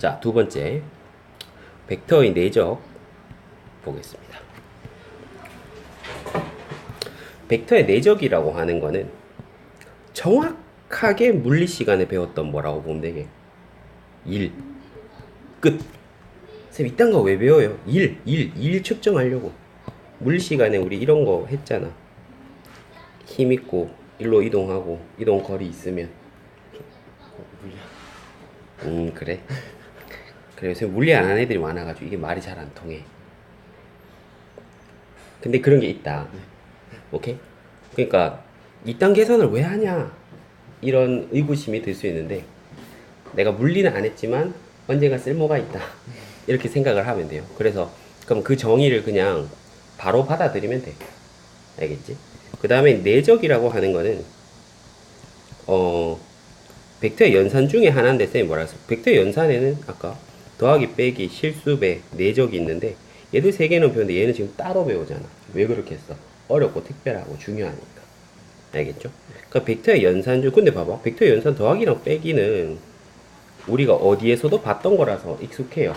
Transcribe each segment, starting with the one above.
자, 두 번째 벡터의 내적 보겠습니다. 벡터의 내적이라고 하는 거는 정확하게 물리 시간에 배웠던 뭐라고 보면 되게 1, 끝. 쌤 이딴 거 왜 배워요? 1 측정하려고. 물리 시간에 우리 이런 거 했잖아. 힘 있고 일로 이동하고 이동 거리 있으면. 그래. 그래 요새 물리 안 하는 애들이 많아가지고 이게 말이 잘 안 통해. 근데 그런 게 있다. 오케이? 그러니까 이딴 계산을 왜 하냐 이런 의구심이 들 수 있는데 내가 물리는 안 했지만 언젠가 쓸모가 있다 이렇게 생각을 하면 돼요. 그래서 그럼 그 정의를 그냥 바로 받아들이면 돼. 알겠지? 그 다음에 내적이라고 하는 거는 벡터의 연산 중에 하나인데 쌤이 뭐라 했어? 벡터의 연산에는 아까 더하기 빼기 실수배 내적이 있는데 얘들 세 개는 배우는데 얘는 지금 따로 배우잖아. 왜 그렇게 했어? 어렵고 특별하고 중요하니까. 알겠죠? 그러니까 벡터의 연산 중 근데 봐봐 벡터의 연산 더하기랑 빼기는 우리가 어디에서도 봤던 거라서 익숙해요.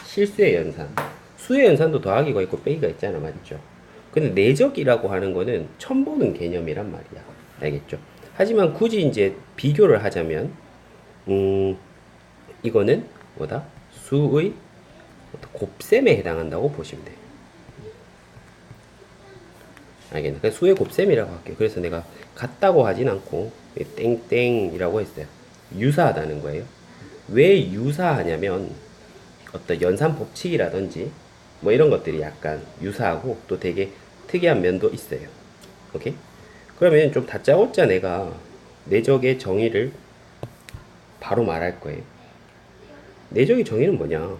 실수의 연산 수의 연산도 더하기가 있고 빼기가 있잖아. 맞죠? 근데 내적이라고 하는 거는 처음 보는 개념이란 말이야. 알겠죠? 하지만 굳이 이제 비교를 하자면 이거는 뭐다? 수의 곱셈에 해당한다고 보시면 돼요. 알겠나? 그래서 수의 곱셈이라고 할게요. 그래서 내가 같다고 하진 않고 땡땡이라고 했어요. 유사하다는 거예요. 왜 유사하냐면 어떤 연산 법칙이라든지 뭐 이런 것들이 약간 유사하고 또 되게 특이한 면도 있어요. 오케이? 그러면 좀 다짜고짜 내가 내적의 정의를 바로 말할 거예요. 내적의 정의는 뭐냐?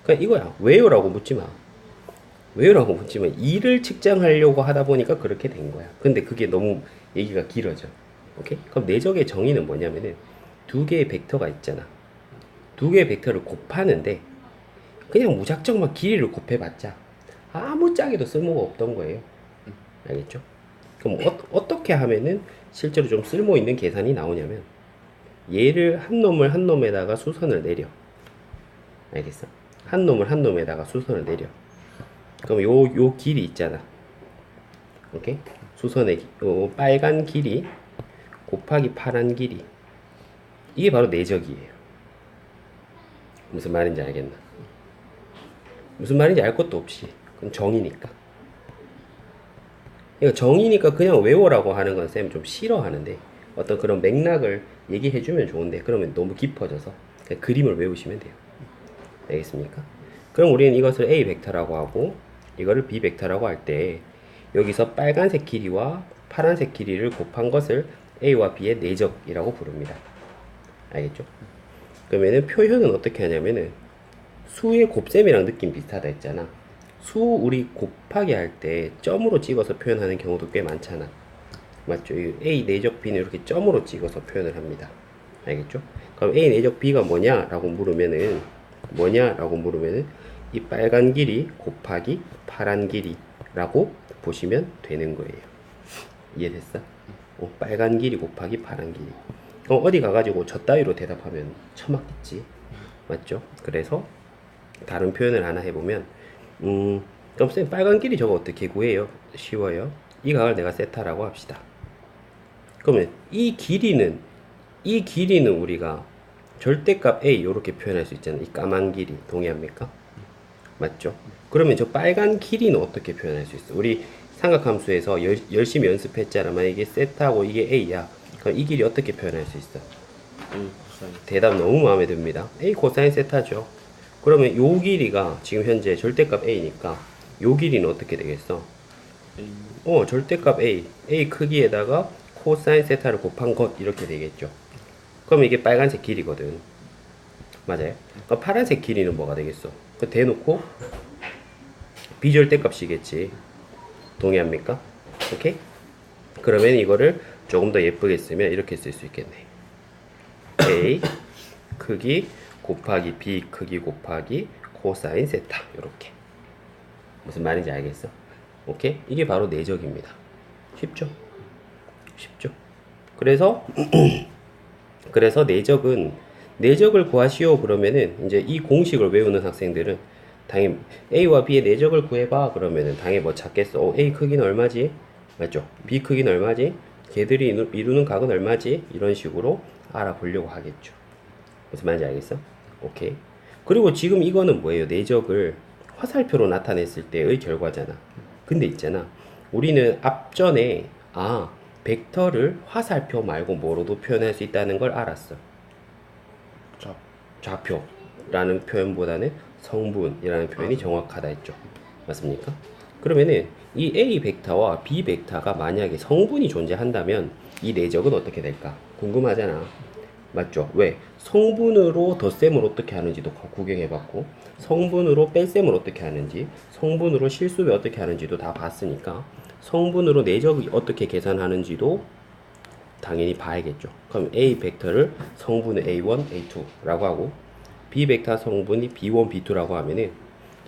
그냥 이거야. 왜요라고 묻지 마. 왜요라고 묻지만 일을 측정하려고 하다 보니까 그렇게 된 거야. 근데 그게 너무 얘기가 길어져. 오케이? 그럼 내적의 정의는 뭐냐면은 두 개의 벡터가 있잖아. 두 개의 벡터를 곱하는데 그냥 무작정 막 길이를 곱해봤자 아무 짝에도 쓸모가 없던 거예요. 알겠죠? 그럼 어떻게 하면은 실제로 좀 쓸모 있는 계산이 나오냐면 얘를 한 놈을 한 놈에다가 수선을 내려. 알겠어? 한 놈을 한 놈에다가 수선을 내려. 그럼 요 길이 있잖아. 오케이? 수선의 요 빨간 길이 곱하기 파란 길이. 이게 바로 내적이에요. 무슨 말인지 알겠나? 무슨 말인지 알 것도 없이. 그건 정이니까. 그러니까 정이니까 그냥 외워라고 하는 건 쌤 좀 싫어하는데 어떤 그런 맥락을 얘기해주면 좋은데 그러면 너무 깊어져서 그냥 그림을 외우시면 돼요. 알겠습니까? 그럼 우리는 이것을 A 벡터라고 하고 이거를 B 벡터라고 할 때 여기서 빨간색 길이와 파란색 길이를 곱한 것을 A와 B의 내적이라고 부릅니다. 알겠죠? 그러면은 표현은 어떻게 하냐면은 수의 곱셈이랑 느낌 비슷하다 했잖아. 수 우리 곱하기 할 때 점으로 찍어서 표현하는 경우도 꽤 많잖아. 맞죠? A 내적 B는 이렇게 점으로 찍어서 표현을 합니다. 알겠죠? 그럼 A 내적 B가 뭐냐라고 물으면은 이 빨간 길이 곱하기 파란 길이라고 보시면 되는 거예요. 이해됐어? 빨간 길이 곱하기 파란 길이. 어디 가가지고 저 따위로 대답하면 처맞겠지. 맞죠? 그래서 다른 표현을 하나 해보면 그럼 쌤 빨간 길이 저거 어떻게 구해요? 쉬워요. 이 각을 내가 세타라고 합시다. 그러면 이 길이는 우리가 절대값 A 이렇게 표현할 수 있잖아요. 이 까만 길이 동의합니까? 맞죠? 그러면 저 빨간 길이는 어떻게 표현할 수 있어? 우리 삼각함수에서 열심히 연습했잖아. 만약에 이게 세타고 이게 A야. 그럼 이 길이 어떻게 표현할 수 있어? 대답 너무 마음에 듭니다. A 코사인 세타죠. 그러면 요 길이가 지금 현재 절대값 A니까 요 길이는 어떻게 되겠어? 절대값 A 크기에다가 코사인 세타를 곱한 것 이렇게 되겠죠. 그럼 이게 빨간색 길이거든. 맞아요? 그럼 파란색 길이는 뭐가 되겠어? 그 대놓고 비절대값이겠지. 동의합니까? 오케이? 그러면 이거를 조금 더 예쁘게 쓰면 이렇게 쓸 수 있겠네. A 크기 곱하기 B 크기 곱하기 코사인 세타 이렇게. 무슨 말인지 알겠어? 오케이? 이게 바로 내적입니다. 쉽죠? 쉽죠? 그래서 내적은 내적을 구하시오 그러면은 이제 이 공식을 외우는 학생들은 당연히 A와 B의 내적을 구해봐 그러면은 당연히 뭐 찾겠어. A 크기는 얼마지? 맞죠? B 크기는 얼마지? 걔들이 이루는 각은 얼마지? 이런 식으로 알아보려고 하겠죠. 무슨 말인지 알겠어? 오케이. 그리고 지금 이거는 뭐예요? 내적을 화살표로 나타냈을 때의 결과잖아. 근데 있잖아. 우리는 앞전에 벡터를 화살표 말고 뭐로도 표현할 수 있다는 걸 알았어. 자, 좌표라는 표현보다는 성분이라는 표현이 정확하다 했죠. 맞습니까? 그러면은 이 A 벡터와 B 벡터가 만약에 성분이 존재한다면 이 내적은 어떻게 될까? 궁금하잖아. 맞죠? 왜? 성분으로 덧셈을 어떻게 하는지도 구경해봤고 성분으로 뺄셈을 어떻게 하는지 성분으로 실수를 어떻게 하는지도 다 봤으니까 성분으로 내적이 어떻게 계산하는지도 당연히 봐야겠죠. 그럼 A 벡터를 성분을 A1, A2라고 하고 B 벡터 성분이 B1, B2라고 하면은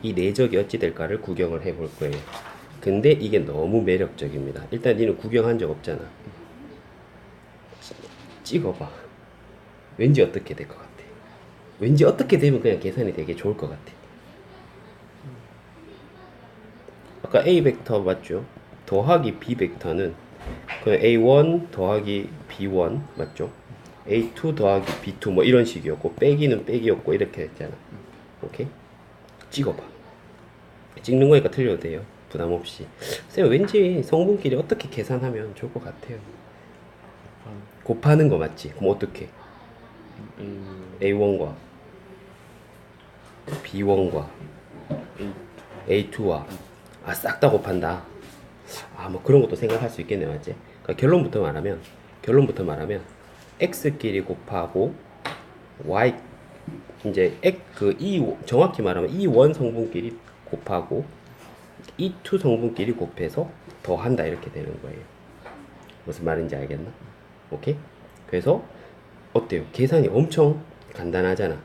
이 내적이 어찌 될까를 구경을 해볼 거예요. 근데 이게 너무 매력적입니다. 일단 니는 구경한 적 없잖아. 찍어봐. 왠지 어떻게 될 것 같아? 왠지 어떻게 되면 그냥 계산이 되게 좋을 것 같아. 아까 A 벡터 맞죠? 더하기 B 벡터는 그냥 A1 더하기 B1 맞죠? A2 더하기 B2 뭐 이런 식이었고 빼기는 빼기였고 이렇게 했잖아. 오케이? 찍어봐. 찍는 거니까 틀려도 돼요. 부담 없이. 쌤 왠지 성분끼리 어떻게 계산하면 좋을 것 같아요. 곱하는 거 맞지? 그럼 어떻게? A1과 B1과 A2와 싹 다 곱한다. 뭐 그런 것도 생각할 수 있겠네, 맞지? 그러니까 결론부터 말하면 x끼리 곱하고 y 이제 정확히 말하면 이 원 성분끼리 곱하고 이 투 성분끼리 곱해서 더한다 이렇게 되는 거예요. 무슨 말인지 알겠나? 오케이? 그래서 어때요? 계산이 엄청 간단하잖아.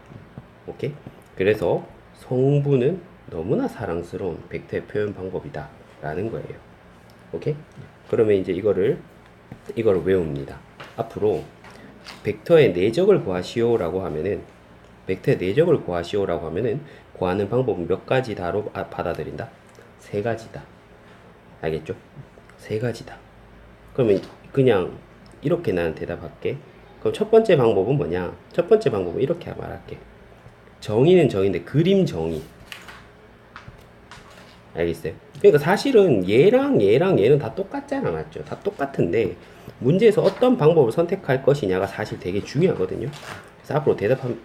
오케이? 그래서 성분은 너무나 사랑스러운 벡터의 표현 방법이다 라는 거예요. 오케이? 그러면 이제 이거를 외웁니다. 앞으로 벡터의 내적을 구하시오라고 하면은 벡터의 내적을 구하시오라고 하면은 구하는 방법은 몇 가지다로 받아들인다? 세 가지다. 알겠죠? 세 가지다. 그러면 그냥 이렇게 나는 대답할게. 그럼 첫 번째 방법은 뭐냐? 첫 번째 방법은 이렇게 말할게. 정의는 정의인데 그림 정의. 알겠어요? 그러니까 사실은 얘는 다 똑같잖아, 맞죠? 다 똑같은데 문제에서 어떤 방법을 선택할 것이냐가 사실 되게 중요하거든요. 그래서 앞으로 대답하면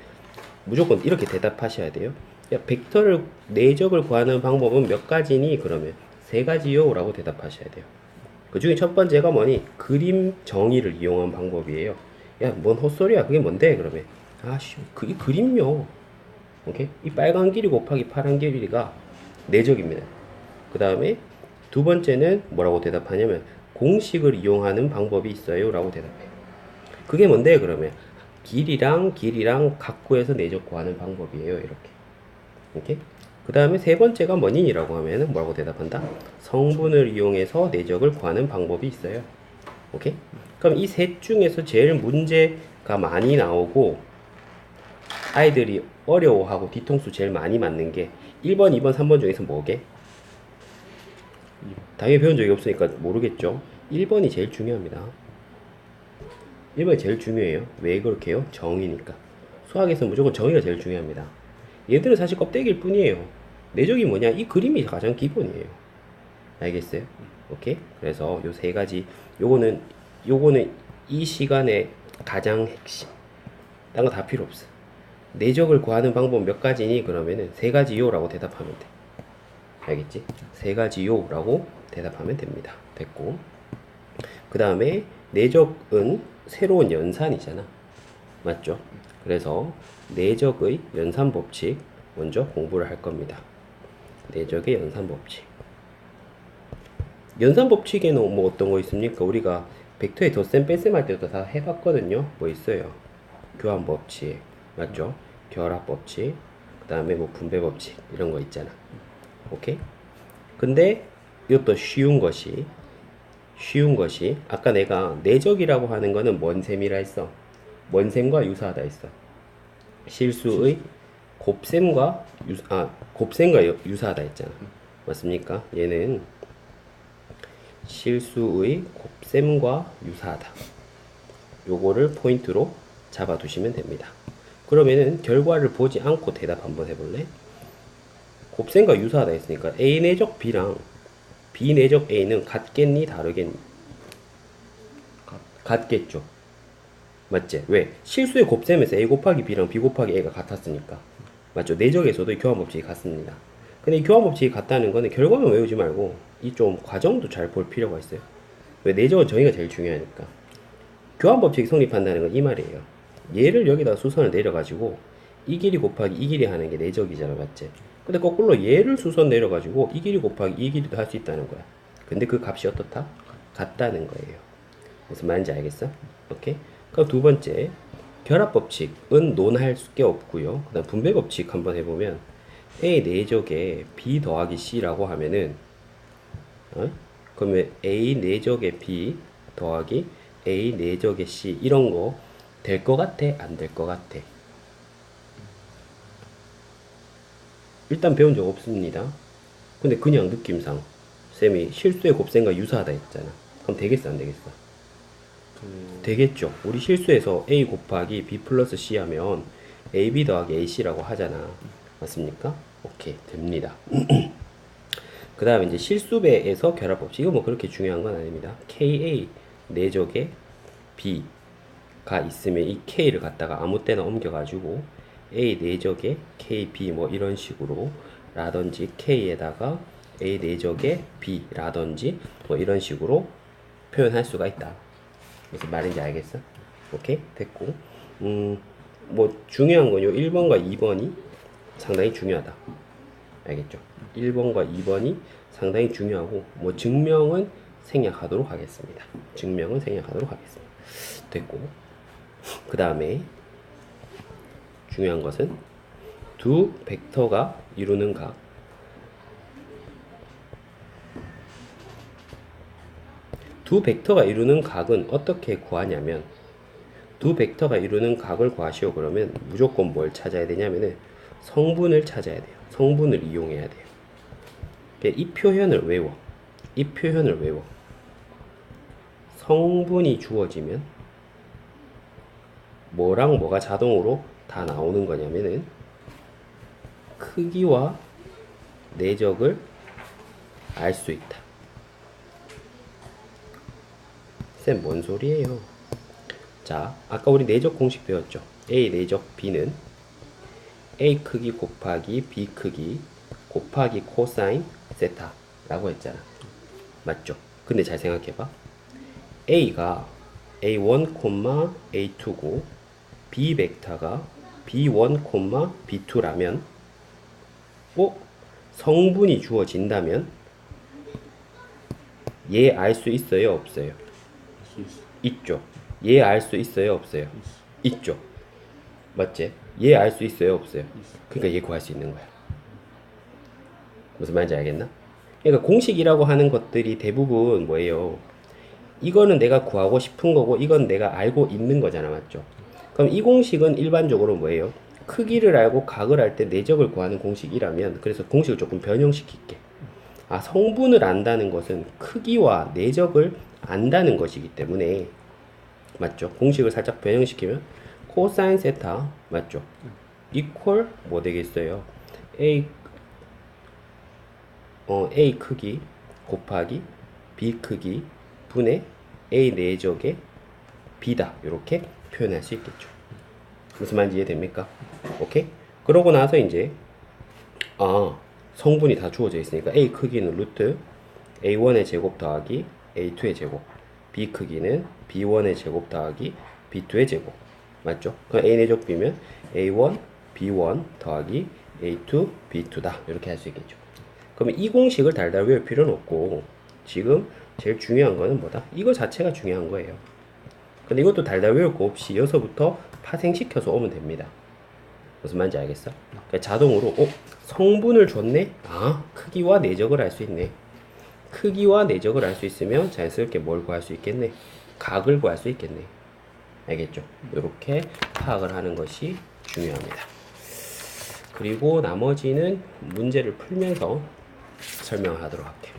무조건 이렇게 대답하셔야 돼요. 야, 벡터를 내적을 구하는 방법은 몇 가지니? 그러면 세 가지요 라고 대답하셔야 돼요. 그 중에 첫 번째가 뭐니? 그림 정의를 이용한 방법이에요. 야, 뭔 헛소리야? 그게 뭔데? 그러면 그게 그림요. 오케이? 이 빨간 길이 곱하기 파란 길이가 내적입니다. 그 다음에 두 번째는 뭐라고 대답하냐면 공식을 이용하는 방법이 있어요 라고 대답해요. 그게 뭔데? 그러면 길이랑 각구해서 내적 구하는 방법이에요. 이렇게. 오케이? 그 다음에 세 번째가 뭐니라고 하면은 뭐라고 대답한다? 성분을 이용해서 내적을 구하는 방법이 있어요. 오케이? 그럼 이 셋 중에서 제일 문제가 많이 나오고 아이들이 어려워하고 뒤통수 제일 많이 맞는 게 1번, 2번, 3번 중에서 뭐게? 당연히 배운 적이 없으니까 모르겠죠. 1번이 제일 중요합니다. 1번이 제일 중요해요. 왜 그렇게 해요? 정의니까. 수학에서 무조건 정의가 제일 중요합니다. 얘들은 사실 껍데기일 뿐이에요. 내적이 뭐냐? 이 그림이 가장 기본이에요. 알겠어요? 오케이? 그래서 요 세 가지, 요거는 이 시간에 가장 핵심. 딴 거 다 필요 없어. 내적을 구하는 방법 몇 가지니? 그러면은 세 가지요 라고 대답하면 돼. 알겠지? 세 가지요 라고 대답하면 됩니다. 됐고. 그 다음에 내적은 새로운 연산이잖아. 맞죠? 그래서 내적의 연산 법칙 먼저 공부를 할 겁니다. 내적의 연산 법칙. 연산 법칙에는 뭐 어떤 거 있습니까? 우리가 벡터의 덧셈 뺄셈 할 때도 다 해봤거든요. 뭐 있어요? 교환 법칙, 맞죠? 결합 법칙, 그 다음에 뭐 분배 법칙 이런 거 있잖아. 오케이? 근데 이것도 쉬운 것이 아까 내가 내적이라고 하는 거는 뭔 셈이라 했어? 뭔 셈과 유사하다 했어. 실수의 곱셈과 곱셈과 유사하다 했잖아. 맞습니까? 얘는 실수의 곱셈과 유사하다. 요거를 포인트로 잡아두시면 됩니다. 그러면은 결과를 보지 않고 대답 한번 해볼래? 곱셈과 유사하다 했으니까 A 내적 B랑 B 내적 A는 같겠니? 다르겠니? 같겠죠. 맞지? 왜? 실수의 곱셈에서 A 곱하기 B랑 B 곱하기 A가 같았으니까. 맞죠? 내적에서도 이 교환법칙이 같습니다. 근데 이 교환법칙이 같다는 거는 결과만 외우지 말고 이 좀 과정도 잘 볼 필요가 있어요. 왜? 내적은 정의가 제일 중요하니까. 교환법칙이 성립한다는 건 이 말이에요. 얘를 여기다 수선을 내려가지고 이 길이 곱하기 이 길이 하는 게 내적이잖아. 맞지? 근데 거꾸로 얘를 수선 내려가지고 이 길이 곱하기 이 길이도 할 수 있다는 거야. 근데 그 값이 어떻다? 같다는 거예요. 무슨 말인지 알겠어? 오케이? 그럼 두 번째, 결합법칙은 논할 게 없고요. 그 다음 분배법칙 한번 해보면 A 내적에 B 더하기 C라고 하면은 그러면 A 내적에 B 더하기 A 내적에 C 이런 거 될 것 같아? 안 될 것 같아? 일단 배운 적 없습니다. 근데 그냥 느낌상 쌤이 실수의 곱셈과 유사하다 했잖아. 그럼 되겠어 안 되겠어? 되겠죠. 우리 실수에서 A 곱하기 B 플러스 C 하면 AB 더하기 AC라고 하잖아. 맞습니까? 오케이 됩니다. 그 다음에 이제 실수배에서 결합법칙. 이거 뭐 그렇게 중요한 건 아닙니다. KA 내적에 B가 있으면 이 K를 갖다가 아무 때나 옮겨가지고 A 내적에 KB 뭐 이런 식으로 라든지 K에다가 A 내적에 B 라든지 뭐 이런 식으로 표현할 수가 있다. 무슨 말인지 알겠어? 오케이? 됐고. 뭐 중요한 건 요 1번과 2번이 상당히 중요하다. 알겠죠? 1번과 2번이 상당히 중요하고 뭐 증명은 생략하도록 하겠습니다. 증명은 생략하도록 하겠습니다. 됐고. 그 다음에 중요한 것은 두 벡터가 이루는 각. 두 벡터가 이루는 각은 어떻게 구하냐면 두 벡터가 이루는 각을 구하시오 그러면 무조건 뭘 찾아야 되냐면은 성분을 찾아야 돼요. 성분을 이용해야 돼요. 이 표현을 외워. 이 표현을 외워. 성분이 주어지면 뭐랑 뭐가 자동으로 다 나오는 거냐면은 크기와 내적을 알 수 있다. 쌤, 뭔 소리예요? 자, 아까 우리 내적 공식 배웠죠? A 내적 B는 A 크기 곱하기 B 크기 곱하기 코사인 세타라고 했잖아. 맞죠? 근데 잘 생각해봐. A가 A1, A2고 B 벡터가 B1, B2라면 성분이 주어진다면 얘 알 수 있어요? 없어요? 있죠. 얘 알 수 있어요? 없어요? 있죠. 맞지? 얘 알 수 있어요? 없어요? 그러니까 얘 구할 수 있는 거야. 무슨 말인지 알겠나? 그러니까 공식이라고 하는 것들이 대부분 뭐예요? 이거는 내가 구하고 싶은 거고 이건 내가 알고 있는 거잖아. 맞죠? 그럼 이 공식은 일반적으로 뭐예요? 크기를 알고 각을 알 때 내적을 구하는 공식이라면 그래서 공식을 조금 변형시킬게. 성분을 안다는 것은 크기와 내적을 안다는 것이기 때문에 맞죠? 공식을 살짝 변형시키면 코사인 세타 맞죠? 이퀄 뭐 되겠어요? A 크기 곱하기 B 크기 분의 A 내적의 B다. 이렇게 표현할 수 있겠죠. 무슨 말인지 이해됩니까? 오케이? 그러고 나서 이제 성분이 다 주어져 있으니까 A 크기는 루트 A1의 제곱 더하기 A2의 제곱, B 크기는 B1의 제곱 더하기 B2의 제곱. 맞죠? 그럼 A 내적 B면 A1, B1 더하기 A2, B2다. 이렇게 할 수 있겠죠. 그러면 이 공식을 달달 외울 필요는 없고 지금 제일 중요한 거는 뭐다? 이거 자체가 중요한 거예요. 근데 이것도 달달 외울 거 없이 여기서부터 파생시켜서 오면 됩니다. 무슨 말인지 알겠어? 그러니까 자동으로 성분을 줬네? 크기와 내적을 알 수 있네. 크기와 내적을 알 수 있으면 자연스럽게 뭘 구할 수 있겠네? 각을 구할 수 있겠네. 알겠죠? 이렇게 파악을 하는 것이 중요합니다. 그리고 나머지는 문제를 풀면서 설명하도록 할게요.